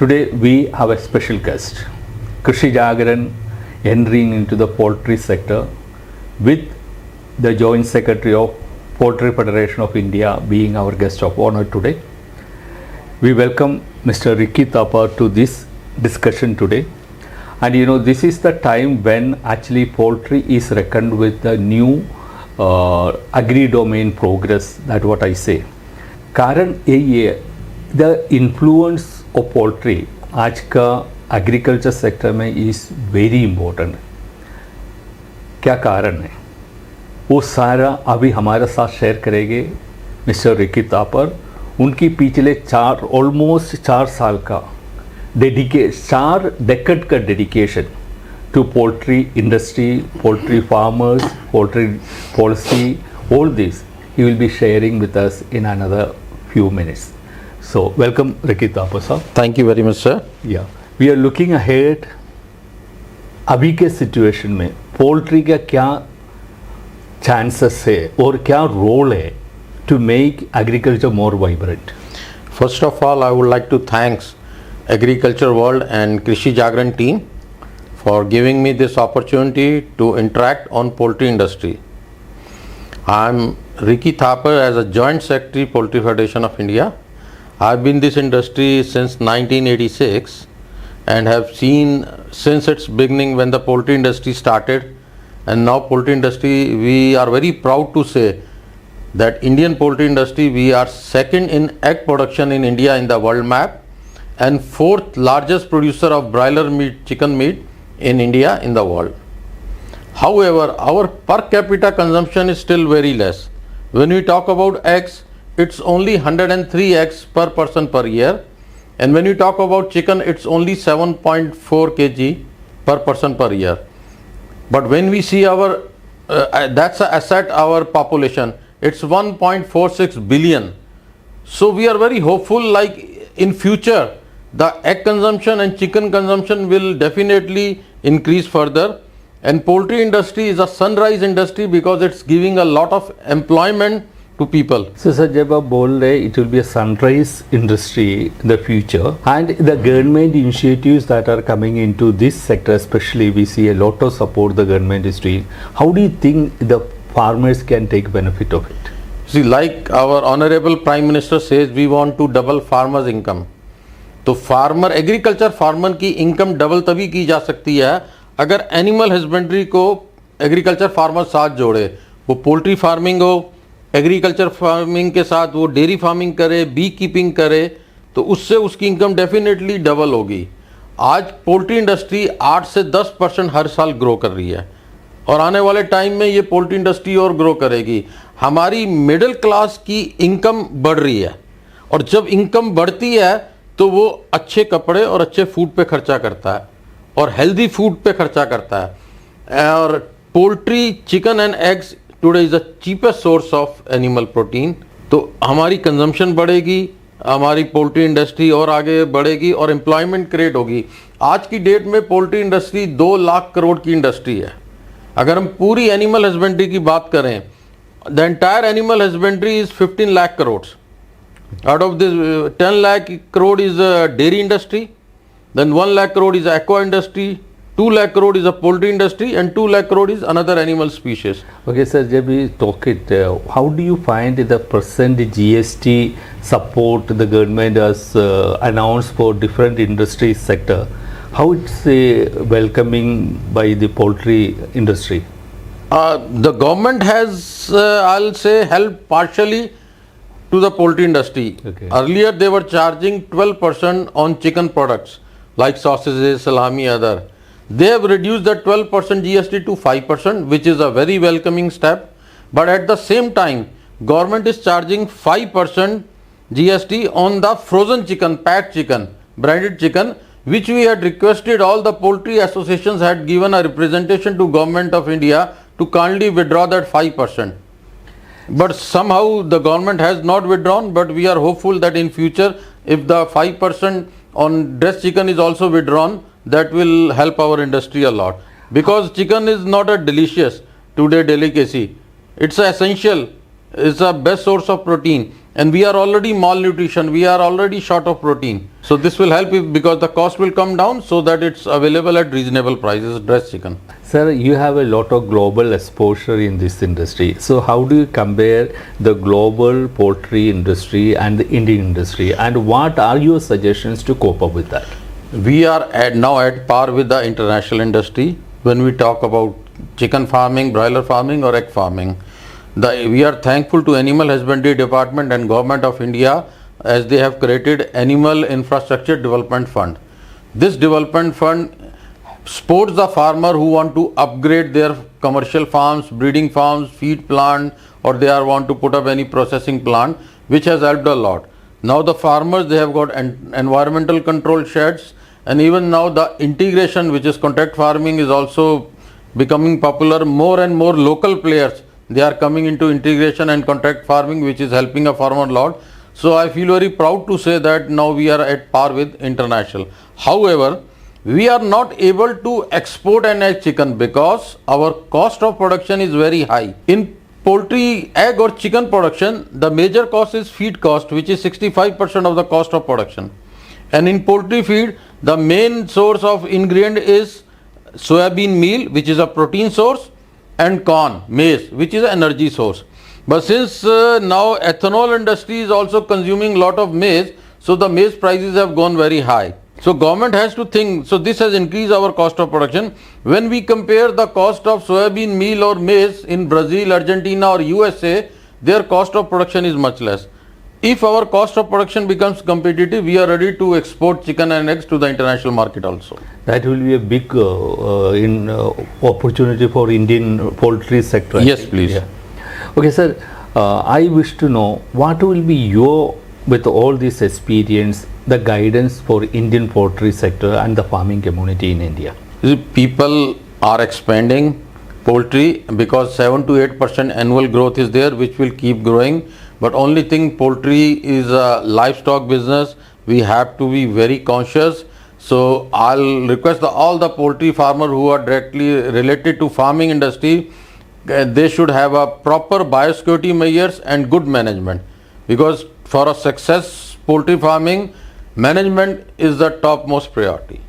Today we have a special guest, Krishi Jagaran, entering into the poultry sector with the Joint Secretary of Poultry Federation of India being our guest of honor today. We welcome Mr. Ricky Thaper to this discussion today. And this is the time when actually poultry is reckoned with the new agri-domain progress, that's what I say. कारण यही है, the influence of poultry आज का agriculture sector में is very important. क्या कारण है वो सारा अभी हमारे साथ शेयर करेंगे मिस्टर रिकी थापर. उनकी पिछले ऑलमोस्ट 4 साल का 4 डेकेड का dedication to poultry industry, poultry farmers, poultry policy, all this he will be sharing with us in another few minutes. So welcome Ricky Thaper sir. Thank you very much sir. Yeah, we are looking ahead. अभी के situation में poultry का क्या chances है और क्या role है to make agriculture more vibrant? First of all, I would like to thanks Agriculture World and Krishi Jagaran team for giving me this opportunity to interact on poultry industry. I am Ricky Thaper as a Joint Secretary Poultry Federation of India. I have been in this industry since 1986 and have seen since its beginning when the poultry industry started, and now poultry industry, we are very proud to say that Indian poultry industry, we are second in egg production in India in the world map and 4th largest producer of broiler meat, chicken meat in India in the world. However, our per capita consumption is still very less. When we talk about eggs, it's only 103 eggs per person per year, and when we talk about chicken, it's only 7.4 kg per person per year. But when we see our that's a asset, our population, it's 1.46 billion. So we are very hopeful, like in future the egg consumption and chicken consumption will definitely increase further, and poultry industry is a sunrise industry because it's giving a lot of employment to people. So sir, जब आप बोल रहे it will be a sunrise industry in the future, and the government initiatives that are coming into this sector, especially we see a lot of support the government is doing. How do you think the farmers can take benefit of it? See, like our honorable Prime Minister says, we want to double farmers' income. तो farmer agriculture farmer की income double तभी की जा सकती है अगर animal husbandry को agriculture farmer साथ जोड़े. वो पोल्ट्री फार्मिंग हो, एग्रीकल्चर फार्मिंग के साथ वो डेयरी फार्मिंग करे, बी कीपिंग करे, तो उससे उसकी इनकम डेफिनेटली डबल होगी. आज पोल्ट्री इंडस्ट्री 8 से 10% हर साल ग्रो कर रही है और आने वाले टाइम में ये पोल्ट्री इंडस्ट्री और ग्रो करेगी. हमारी मिडिल क्लास की इनकम बढ़ रही है, और जब इनकम बढ़ती है तो वो अच्छे कपड़े और अच्छे फूड पे खर्चा करता है और हेल्दी फूड पे खर्चा करता है. और poultry, chicken and eggs today is the cheapest source of animal protein. तो हमारी कंजम्पशन बढ़ेगी, हमारी पोल्ट्री इंडस्ट्री और आगे बढ़ेगी और एम्प्लॉयमेंट क्रिएट होगी. आज की डेट में पोल्ट्री इंडस्ट्री 2 लाख करोड़ की इंडस्ट्री है. अगर हम पूरी एनिमल हस्बेंड्री की बात करें, the entire animal husbandry is 15 lakh crore. Out of this 10 lakh crore is dairy industry, then 1 lakh crore is aqua industry, 2 lakh crore is a poultry industry, and 2 lakh crore is another animal species. Okay sir, जब we talk it, how do you find the present GST support the government has announced for different industry sector? How it's welcoming by the poultry industry? The government has, I'll say, helped partially to the poultry industry. Okay. Earlier they were charging 12% on chicken products like sausages, salami, other. They have reduced the 12% GST to 5%, which is a very welcoming step. But at the same time, government is charging 5% GST on the frozen chicken, packed chicken, branded chicken, which we had requested. All the poultry associations had given a representation to Government of India to kindly withdraw that 5%. But somehow the government has not withdrawn, but we are hopeful that in future, if the 5% on dressed chicken is also withdrawn, that will help our industry a lot. Because chicken is not a delicious today delicacy. It's essential. It's a best source of protein. and we are already malnutrition, we are already short of protein. So this will help because the cost will come down so that it's available at reasonable prices, dressed chicken. Sir, you have a lot of global exposure in this industry. So how do you compare the global poultry industry and the Indian industry, and what are your suggestions to cope up with that? We are now at par with the international industry when we talk about chicken farming, broiler farming or egg farming. We are thankful to Animal Husbandry Department and Government of India as they have created Animal Infrastructure Development Fund. This development fund supports the farmer who want to upgrade their commercial farms, breeding farms, feed plant, or they want to put up any processing plant, which has helped a lot. Now the farmers, they have got environmental control sheds, and even now the integration, which is contract farming, is also becoming popular. More and more local players, they are coming into integration and contract farming, which is helping a farmer a lot. So I feel very proud to say that now we are at par with international. However, we are not able to export an egg chicken because our cost of production is very high. In poultry, egg or chicken production, the major cost is feed cost, which is 65% of the cost of production. And in poultry feed, the main source of ingredient is soybean meal, which is a protein source, and corn, maize, which is an energy source. But since now ethanol industry is also consuming lot of maize, so the maize prices have gone very high. So government has to think, so this has increased our cost of production. When we compare the cost of soybean meal or maize in Brazil, Argentina or USA, their cost of production is much less. If our cost of production becomes competitive, we are ready to export chicken and eggs to the international market also. That will be a big opportunity for Indian poultry sector. Yes, please. Yeah. Okay, sir. I wish to know what will be your, with all this experience, the guidance for Indian poultry sector and the farming community in India. People are expanding poultry because 7 to 8% annual growth is there, which will keep growing. But only thing, poultry is a livestock business. We have to be very conscious. So I'll request all the poultry farmers who are directly related to farming industry, they should have a proper biosecurity measures and good management, because for a success poultry farming, management is the topmost priority.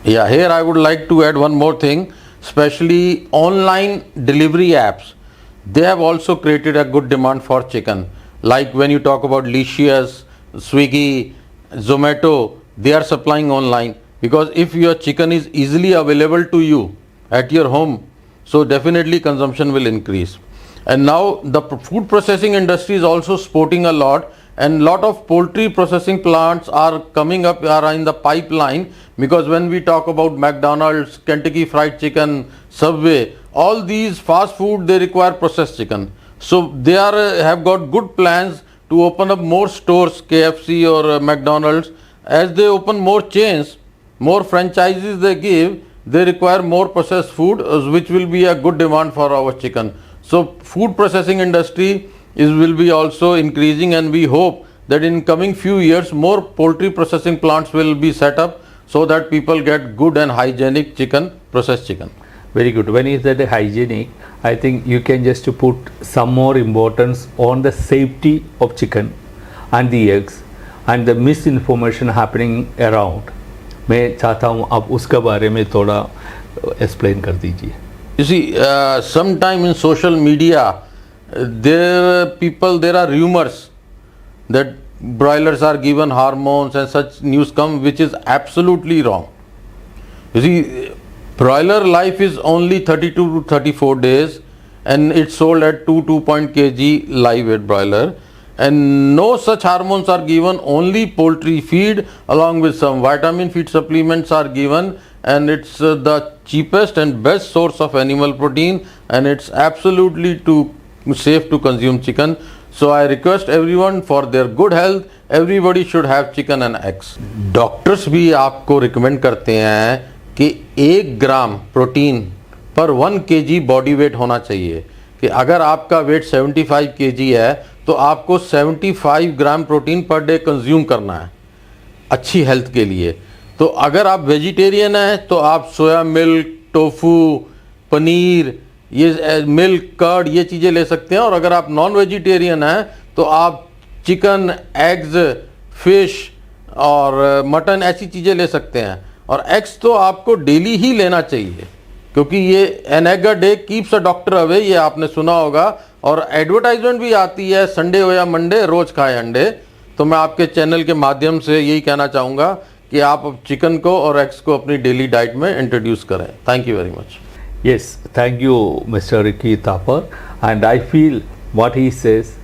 Yeah, here I would like to add one more thing, especially online delivery apps. They have also created a good demand for chicken. Like when you talk about Licious, Swiggy, Zomato, they are supplying online, because if your chicken is easily available to you at your home, so definitely consumption will increase. And now the food processing industry is also sporting a lot, and lot of poultry processing plants are coming up, are in the pipeline, because when we talk about McDonald's, Kentucky Fried Chicken, Subway, all these fast food, they require processed chicken. So they have got good plans to open up more stores, KFC or McDonald's. As they open more chains, more franchises they give, they require more processed food, which will be a good demand for our chicken. So food processing industry will be also increasing, and we hope that in coming few years more poultry processing plants will be set up so that people get good and hygienic chicken, processed chicken. Very good. When you said hygienic, I think you can just put some more importance on the safety of chicken and the eggs and the misinformation happening around. मैं चाहता हूँ आप उसके बारे में थोड़ा explain कर दीजिए. You see, sometime in social media, there are rumors that broilers are given hormones and such news come, which is absolutely wrong. You see, broiler life is only 32 to 34 days, and it's sold at 2.0 kg live weight broiler, and no such hormones are given. Only poultry feed along with some vitamin feed supplements are given, and it's the cheapest and best source of animal protein, and it's absolutely safe to consume chicken. So I request everyone, for their good health, everybody should have chicken and eggs. Doctors भी आपको recommend करते हैं कि 1 gram protein पर 1 kg body weight होना चाहिए, कि अगर आपका वेट 75 kg है तो आपको 75 gram protein per day consume करना है अच्छी हेल्थ के लिए. तो अगर आप वेजिटेरियन हैं तो आप सोया मिल्क, टोफू, पनीर, ये मिल्क, कर्ड, ये चीज़ें ले सकते हैं. और अगर आप नॉन वेजिटेरियन हैं तो आप चिकन, एग्स, फिश और मटन ऐसी चीज़ें ले सकते हैं। और एग्स तो आपको डेली ही लेना चाहिए, क्योंकि ये an egg a day keeps a doctor away, ये आपने सुना होगा। और एडवर्टाइजमेंट भी आती है, संडे हो या मंडे रोज़ खाए अंडे। तो मैं आपके चैनल के माध्यम से यही कहना चाहूँगा कि आप चिकन को और एग्स को अपनी डेली डाइट में इंट्रोड्यूस करें। Thank you very much. Yes, thank you, Mr. Ricky Thaper. And I feel what he says,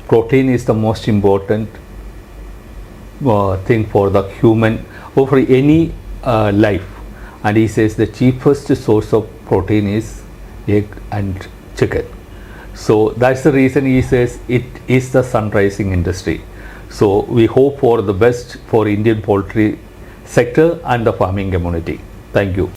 protein is the most important thing for the human or for any life. And he says the cheapest source of protein is egg and chicken. So that's the reason he says it is the sun-rising industry. So we hope for the best for Indian poultry sector and the farming community. Thank you.